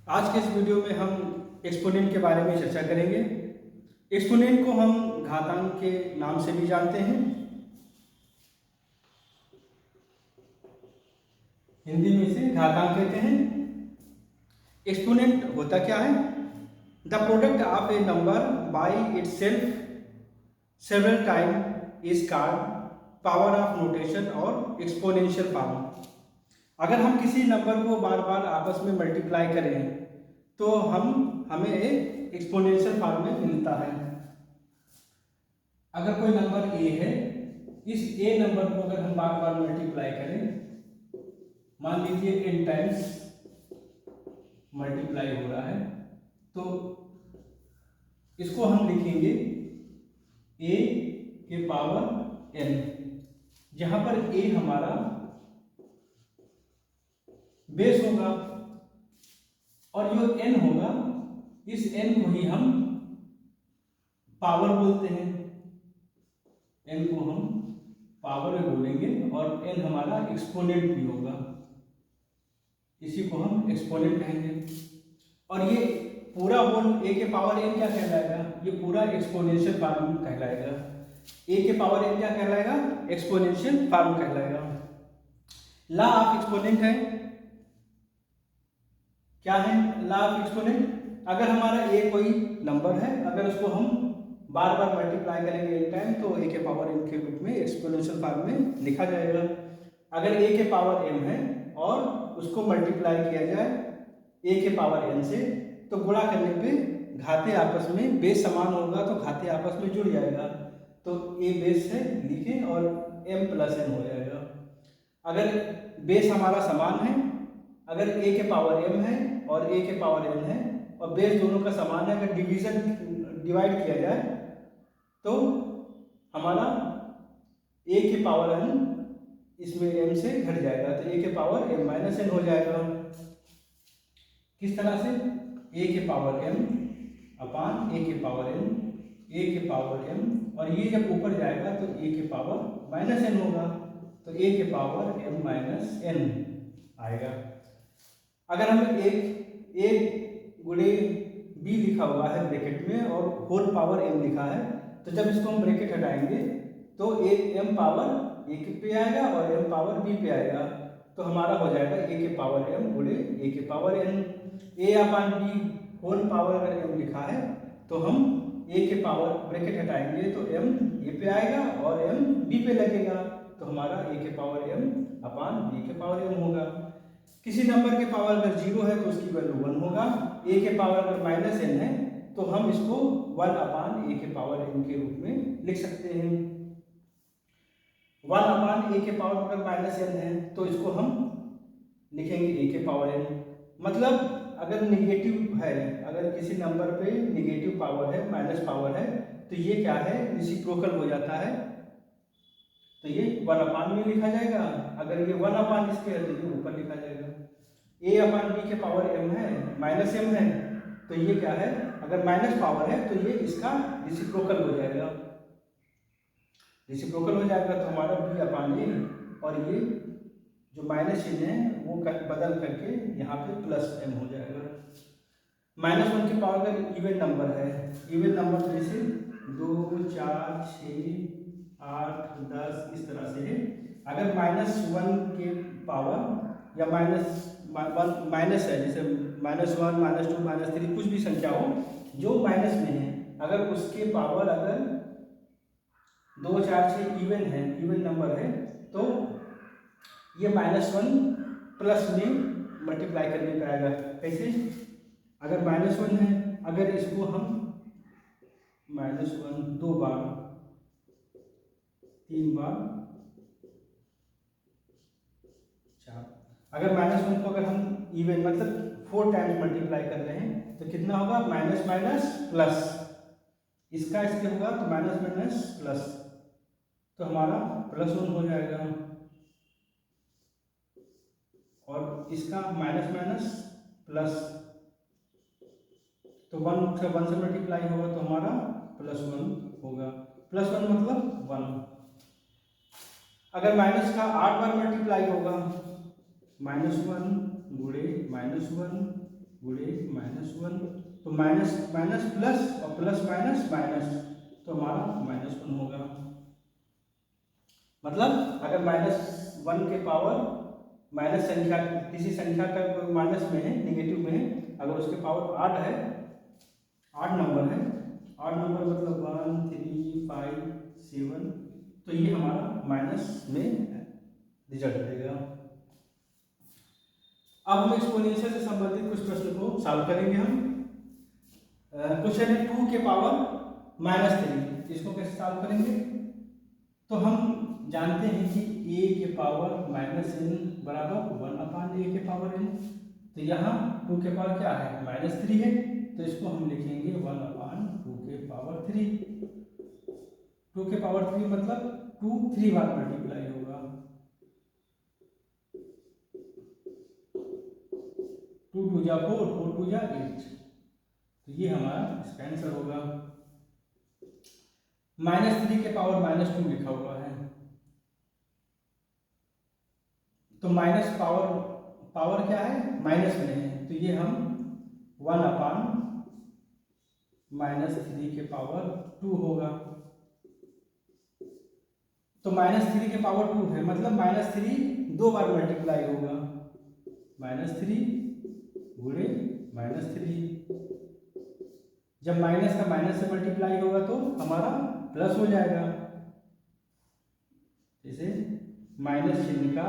आज के इस वीडियो में हम एक्सपोनेंट के बारे में चर्चा करेंगे। एक्सपोनेंट को हम घातांक के नाम से भी जानते हैं। हिंदी में इसे घातांक कहते हैं। एक्सपोनेंट होता क्या है? The product of A number by itself several time is called power of notation और एक्सपोनेंशियल फॉर्म। अगर हम किसी नंबर को बार बार आपस में मल्टीप्लाई करें तो हमें एक एक्सपोनेंशियल फॉर्म में मिलता है। अगर कोई नंबर ए है, इस ए नंबर को अगर हम बार बार मल्टीप्लाई करें, मान लीजिए n टाइम्स मल्टीप्लाई हो रहा है, तो इसको हम लिखेंगे a के पावर n, जहां पर a हमारा बेस होगा और जो n होगा, इस n को ही हम पावर बोलते हैं। n को हम पावर में बोलेंगे और n हमारा एक्सपोनेंट भी होगा, इसी को हम एक्सपोनेंट कहेंगे। और ये पूरा होल a के पावर n क्या कहलाएगा? ये पूरा एक्सपोनेंशियल फॉर्म कहलाएगा। a के पावर n क्या कहलाएगा? एक्सपोनेंशियल फॉर्म कहलाएगा। लॉ ऑफ एक्सपोनेंट है, क्या है लॉ ऑफ एक्सपोनेंट? अगर हमारा a कोई नंबर है, अगर उसको हम बार बार मल्टीप्लाई करेंगे n टाइम, तो a के पावर n के रूप में एक्सपोनेंशियल फॉर्म में लिखा जाएगा। अगर a के पावर m है और उसको मल्टीप्लाई किया जाए a के पावर n से, तो गुणा करने पे घाते आपस में बेस समान होगा, तो घाते आपस में जुड़ जाएगा, तो a बेस है लिखें और m प्लस n हो जाएगा। अगर बेस हमारा समान है, अगर a के पावर m है और a के पावर n है और बेस दोनों का समान है, अगर डिवाइड किया जाए तो हमारा a के पावर n इसमें m से घट जाएगा, तो a के पावर m माइनस n हो जाएगा। किस तरह से? a के पावर m अपान a के पावर n, a के पावर m, और ये जब ऊपर जाएगा तो a के पावर माइनस n होगा, तो a के पावर m माइनस n आएगा। अगर हम a गुणे b लिखा हुआ है ब्रैकेट में और होल पावर m लिखा है, तो जब इसको हम ब्रैकेट हटाएंगे तो m पावर a पे आएगा और m पावर b पे आएगा, तो हमारा हो जाएगा a के पावर m गुणे a के पावर n। a अपान b होल पावर अगर m लिखा है, तो हम a के पावर ब्रैकेट हटाएंगे तो m a पे आएगा और m b पे लगेगा, तो हमारा a के पावर m अपान b के पावर m होगा। किसी नंबर के पावर अगर 0 है तो उसकी वैल्यू 1 होगा। a के पावर अगर माइनस n है तो हम इसको 1 अपान a के पावर n के रूप में लिख सकते हैं। 1 अपान a के पावर अगर माइनस n है तो इसको हम लिखेंगे a के पावर n। मतलब अगर निगेटिव है, अगर किसी नंबर पे निगेटिव पावर है, माइनस पावर है, तो ये क्या है? रेसिप्रोकल हो जाता है, तो ये 1 अपान में लिखा जाएगा। अगर ये 1 अपान इसके है तो ये ऊपर लिखा जाएगा। a अपान b के पावर m है, माइनस m है, तो ये क्या है? अगर माइनस पावर है तो ये इसका रेसिप्रोकल हो जाएगा, रेसिप्रोकल हो जाएगा, तो हमारा b अपान a, और ये जो माइनस चिन्ह है वो बदल करके यहाँ पे प्लस m हो जाएगा। माइनस 1 के पावर का इवन नंबर है, इवन नंबर जैसे 2, 4, 6, 8, 10 इस तरह से है। अगर माइनस 1 के पावर या माइनस है, जैसे -1, -2, -3 कुछ भी संख्या हो जो माइनस में है, अगर उसके पावर अगर 2, 4, 6 इवन है, इवन नंबर है, तो ये -1 प्लस में मल्टीप्लाई करने पे आएगा। कैसे? अगर -1 है, अगर इसको हम -1 2 बार, 3 बार, 4, अगर -1 को अगर हम इवन मतलब 4 टाइम्स मल्टीप्लाई कर रहे हैं तो कितना होगा? माइनस माइनस प्लस, इसका इसके होगा तो माइनस माइनस प्लस, तो हमारा +1 हो जाएगा, और इसका माइनस माइनस प्लस, तो 1 से मल्टीप्लाई होगा तो हमारा +1 होगा। +1 मतलब 1। अगर माइनस का 8 बार मल्टीप्लाई होगा, -1 गुणे -1 गुणे -1, तो माइनस माइनस प्लस और प्लस माइनस माइनस, तो हमारा -1 होगा। मतलब अगर -1 के पावर माइनस संख्या, किसी संख्या का कोई माइनस में है, नेगेटिव में है, अगर उसके पावर 8 है, 8 नंबर है, 8 नंबर मतलब 1 3 5 7, तो ये हमारा माइनस में रिजल्ट देगा। अब हम एक्सपोनेंशियल से संबंधित कुछ प्रश्न को सॉल्व करेंगे। हम क्वेश्चन है 2 के पावर -3, इसको कैसे सॉल्व करेंगे? तो हम जानते हैं कि a के पावर -n बराबर 1/a के पावर n, तो यहाँ 2 के पावर क्या है? -3 है, तो इसको हम लिखेंगे 1/2 के पावर 3। 2 के पावर 3 मतलब 2 3 बार मल्टीप्लाई होगा, 2 2 जा 4, 4 2 जा 8, तो ये हमारा इसका आंसर होगा। -3 के पावर -2 लिखा हुआ है, तो माइनस पावर क्या है? माइनस में है, तो ये हम 1/-3 के पावर 2 होगा। तो -3 के पावर 2 है, मतलब -3 2 बार मल्टीप्लाई होगा, -3 गुणे -3। जब माइनस का माइनस से मल्टीप्लाई होगा तो हमारा प्लस हो जाएगा। जैसे माइनस चिन्ह का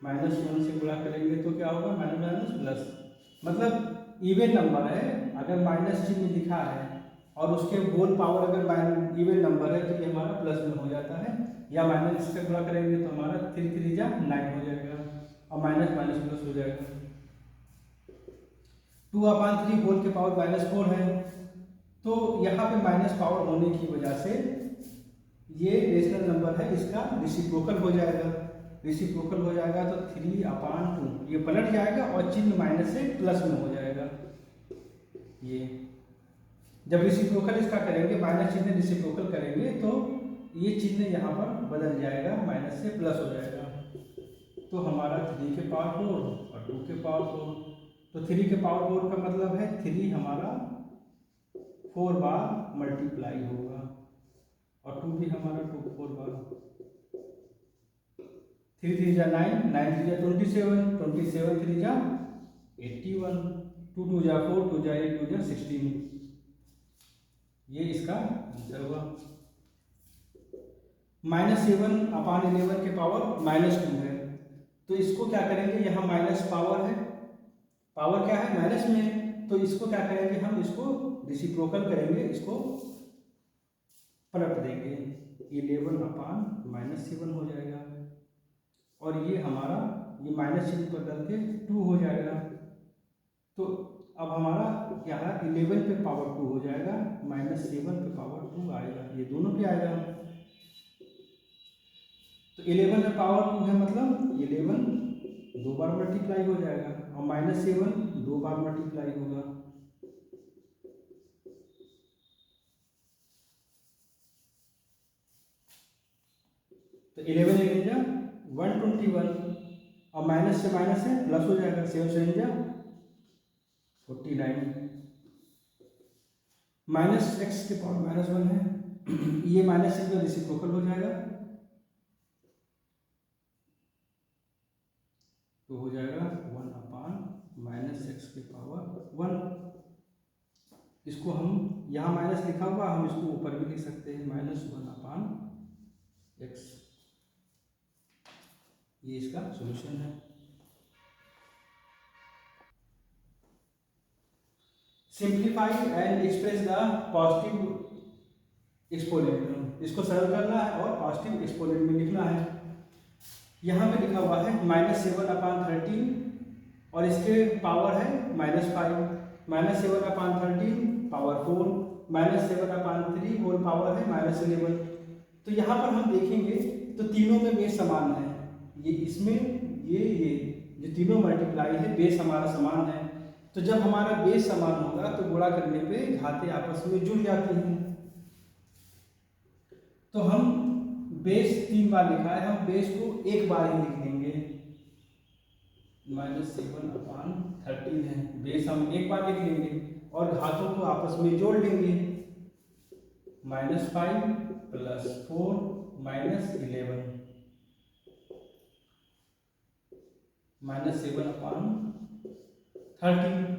-1 से गुणा करेंगे तो क्या होगा? माइनस प्लस, मतलब इवन नंबर है, अगर माइनस चिन्ह लिखा है और उसके होल पावर अगर इवन नंबर है तो ये हमारा प्लस में हो जाता है, या माइनस से गुणा करेंगे तो हमारा 3 3 जा 9 हो जाएगा, और माइनस माइनस प्लस हो जाएगा। 2/3 होल के पावर -4 है, तो यहाँ पे माइनस पावर होने की वजह से ये रेशनल नंबर है, इसका रिसिप्रोकल हो जाएगा। रिसिप्रोकल हो जाएगा तो 3/2 ये पलट जाएगा और चिन्ह माइनस से प्लस में हो जाएगा। ये जब रिसिप्रोकल इसका करेंगे, माइनस चिन्ह रिसिप्रोकल करेंगे तो ये चिन्ह यहाँ पर बदल जाएगा, माइनस से प्लस हो जाएगा। तो हमारा 3 के पावर 4 और 2 के पावर 4, तो 3 के पावर 4 का मतलब है 3 हमारा 4 बार मल्टीप्लाई होगा, और 2 भी हमारा 4 बार। 3 3 जा 9, 9 3 जा 27, 27 3 जा 81, 2 2 जा 4, 2 जा 8, 2 जा 16, ये इसका आंसर हुआ। -7/11 के पावर -2 है, तो इसको क्या करेंगे? यहाँ माइनस पावर है, पावर क्या है? माइनस में है, तो इसको क्या करेंगे? हम इसको रिसिप्रोकल करेंगे, इसको पलट देंगे, 11/-7 हो जाएगा, और ये हमारा ये माइनस चिन्ह बदल के 2 हो जाएगा। तो अब हमारा यहाँ 11 पे पावर 2 हो जाएगा, -7 पे पावर 2 आएगा, ये दोनों पे आएगा। तो 11 पे पावर 2 है, मतलब 11 2 बार मल्टीप्लाई हो जाएगा, और -7 2 बार मल्टीप्लाई होगा। तो 11 11 जा 121, और माइनस से माइनस है प्लस हो जाएगा, 7 7 जा 49, -x के पावर -1 है, ये माइनस से जो रेसिप्रोकल हो जाएगा, तो हो जाएगा 1/-x के पावर 1। इसको हम यहाँ माइनस लिखा हुआ, हम इसको ऊपर भी लिख सकते हैं, -1/x, ये इसका सॉल्यूशन है। Simplify and express the positive exponent, इसको सरल करना है और पॉजिटिव एक्सपोनेंट में लिखना है। यहाँ पे लिखा हुआ है -7/13, और इसके पावर है -5, -7/13 पावर 4, -7/3 होल पावर है -11। तो यहाँ पर हम देखेंगे तो तीनों में बेस समान है, ये इसमें ये जो तीनों मल्टीप्लाई है बेस हमारा समान है, तो जब हमारा बेस समान होगा तो गुणा करने पे घातें आपस में जुड़ जाती हैं। तो हम बेस 3 बार लिखा है, हम बेस को 1 बार ही लिख देंगे, -7/13 है। बेस हम एक बार लिख लेंगे और घातों को आपस में जोड़ लेंगे। -5 + 4 -11 -7/13।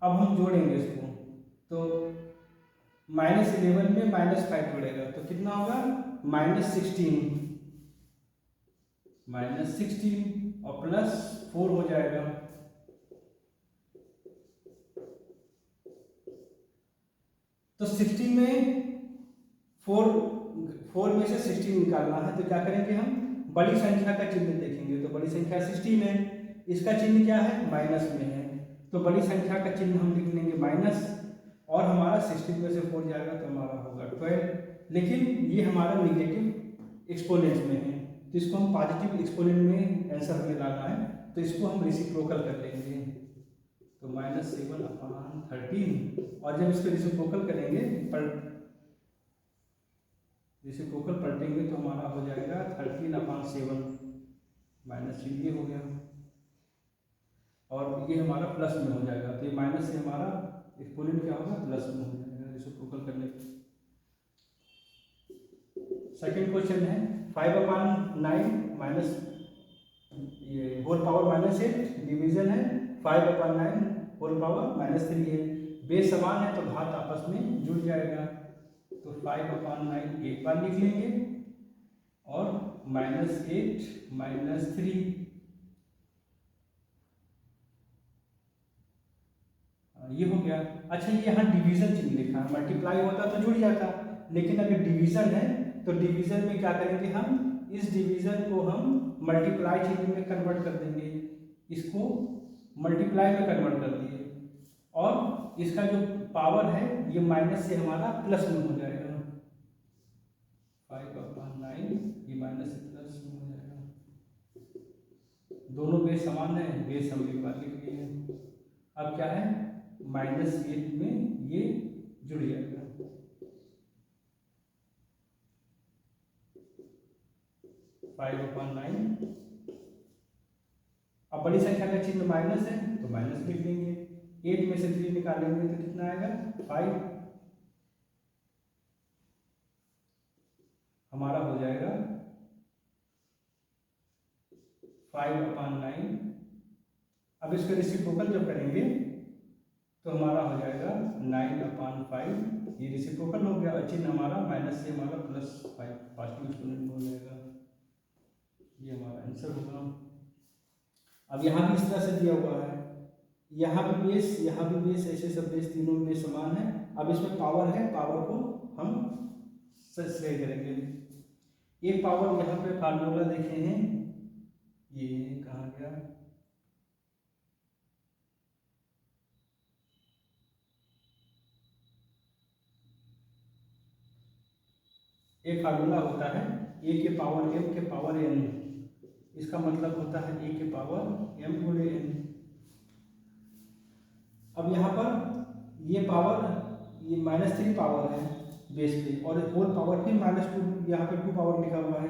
अब हम जोड़ेंगे इसको, तो -11 में -5 जोड़ेगा तो कितना होगा, -16 और +4 हो जाएगा। तो 16 में 4 में से 16 निकालना है, तो क्या करेंगे हम, बड़ी संख्या का चिन्ह देखेंगे। तो बड़ी संख्या 16 है, इसका चिन्ह क्या है, माइनस में है, तो बड़ी संख्या का चिन्ह हम लिख लेंगे माइनस, और हमारा 16 में से 4 जाएगा तो हमारा होगा 12। लेकिन ये हमारा निगेटिव एक्सपोनेंट में है, तो इसको हम पॉजिटिव एक्सपोनेंट में आंसर में लाना है, तो इसको हम रेसिप्रोकल कर लेंगे। तो -7/13, और जब इसको रेसिप्रोकल करेंगे, रेसिप्रोकल पलटेंगे तो हमारा हो जाएगा 13/7 माइनस चिन्ह ये हो गया, और ये हमारा प्लस में हो जाएगा। तो ये माइनस से हमारा एक्सपोनेंट क्या होगा, प्लस में हो जाएगा रेसिप्रोकल करने पर। सेकंड क्वेश्चन है 5/9 माइनस ये होल पावर -8, डिवीजन है 5/9 होल पावर -3 है। बेस समान है तो घात आपस में जुड़ जाएगा, तो 5/9 एक बार लिख लेंगे और -8 -3 ये हो गया। अच्छा, ये यहाँ डिवीजन चिन्ह लिखा है, मल्टीप्लाई होता तो जुड़ जाता, लेकिन अगर डिवीजन है तो डिवीजन में क्या करेंगे हम, इस डिवीजन को हम मल्टीप्लाई चिन्ह में कन्वर्ट कर देंगे, इसको मल्टीप्लाई में कन्वर्ट कर दिए, और इसका जो पावर है ये माइनस से हमारा प्लस में हो जाएगा। 5/9 ये माइनस से प्लस में हो जाएगा। दोनों बेस समान है, बेस हम एक बार लिख लिए हैं। अब क्या है, -8 में ये जुड़ जाएगा। (5/9) अब बड़ी संख्या का चिन्ह माइनस है तो माइनस लिख लेंगे, 8 में से 3 निकालेंगे तो कितना आएगा, 5, हमारा हो जाएगा 5/9। अब इसका रेसिप्रोकल जब करेंगे तो हमारा हो जाएगा 9/5, ये रेसिप्रोकल हो गया, और चिन्ह हमारा माइनस से हमारा +5 पॉजिटिव एक्सपोनेंट हो जाएगा, ये हमारा आंसर होगा। अब यहाँ भी इस तरह से दिया हुआ है, यहाँ भी बेस, यहाँ भी बेस, ऐसे सब बेस, तीनों में समान है। अब इसमें पावर है, पावर को हम सही करेंगे। एक पावर यहाँ पे फार्मूला देखे हैं, ये कहाँ गया, एक फार्मूला होता है a के पावर m के पावर n, इसका मतलब होता है a के पावर m गुणे n। अब यहाँ पर ये पावर, ये -3 पावर है बेस पे, और होल पावर फिर -2, यहाँ पे 2 पावर लिखा हुआ है,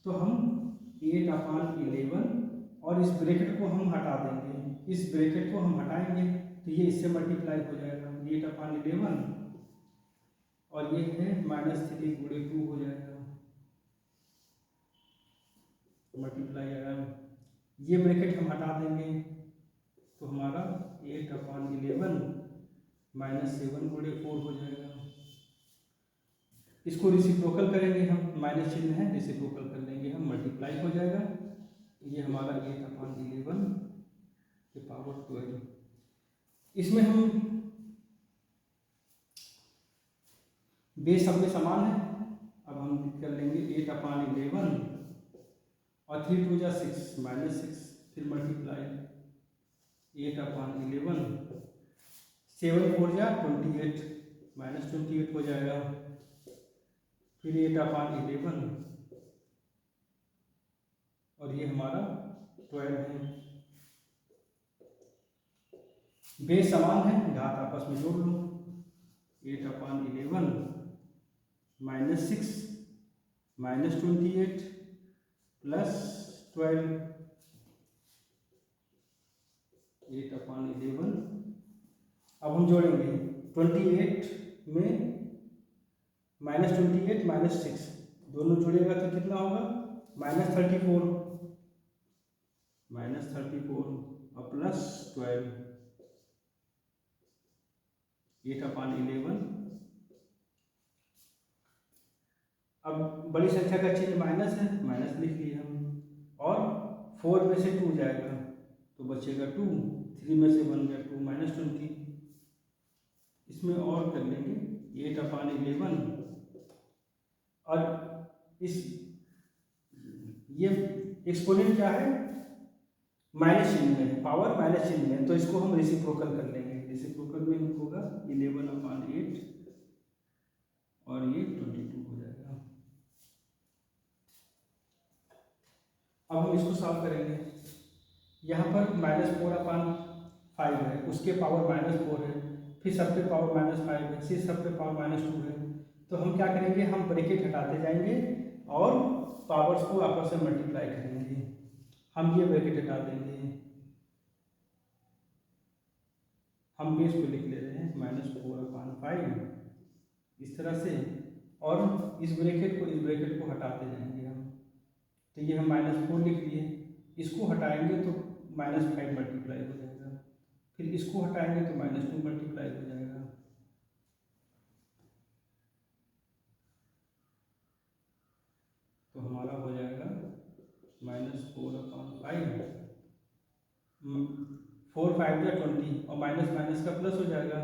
तो हम 8/11 और इस ब्रैकेट को हम हटा देंगे, इस ब्रैकेट को हम हटाएंगे तो ये इससे मल्टीप्लाई हो जाएगा, 8/11 और ये है -3 गुणे 2 हो जाएगा, मल्टीप्लाई आएगा, ये ब्रैकेट हम हटा देंगे तो हमारा 8/11 -7 गुणे 4 हो जाएगा। इसको रेसिप्रोकल करेंगे हम, माइनस चिन्ह है, रेसिप्रोकल कर लेंगे हम, मल्टीप्लाई हो जाएगा, ये हमारा 8/11 के पावर 12। इसमें हम बेस सब में समान है, अब हम कर लेंगे 8/11 और 3 2 जा 6 -6, फिर मल्टीप्लाई 8/11, 7 4 जा 28 -28 हो जाएगा, फिर 8/11 और ये हमारा 12 है। बेस समान है, घात आपस में जोड़ लो, 8/11 -6 -28 +12, 8/11। अब हम जोड़ेंगे 28 में -28 -6 दोनों जुड़ेगा तो कितना होगा -34 और +12 8/11। अब बड़ी संख्या का चिन्ह माइनस है, माइनस लिख लिया हम, और 4 में से 2 जाएगा तो बचेगा 2, 3 में से 1 गया 2 -20। इसमें और कर लेंगे 8/11 और इस ये एक्सपोनेंट क्या है माइनस चिन्ह में, पावर माइनस चिन्ह में, तो इसको हम रेसिप्रोकल कर लेंगे। रेसिप्रोकल में होगा 11/8 और ये 22 हो जाएगा। अब हम इसको सॉल्व करेंगे। यहाँ पर -4/5 है, उसके पावर -4 है, फिर सब पे पावर -5 है, फिर सब पे पावर -2 है। तो हम क्या करेंगे, हम ब्रैकेट हटाते जाएंगे और पावर्स को आपस में मल्टीप्लाई करेंगे। हम ये ब्रैकेट हटा देंगे, हम बेस को लिख ले रहे हैं -4/5 इस तरह से, और इस ब्रैकेट को हटाते जाएंगे हम। तो ये हम -4 लिख लिए, इसको हटाएंगे तो -5 मल्टीप्लाई हो जाएगा, फिर इसको हटाएंगे तो -2 मल्टीप्लाई हो जाएगा। तो हमारा हो जाएगा -4/5, 4 5 या 20 और माइनस माइनस का प्लस हो जाएगा।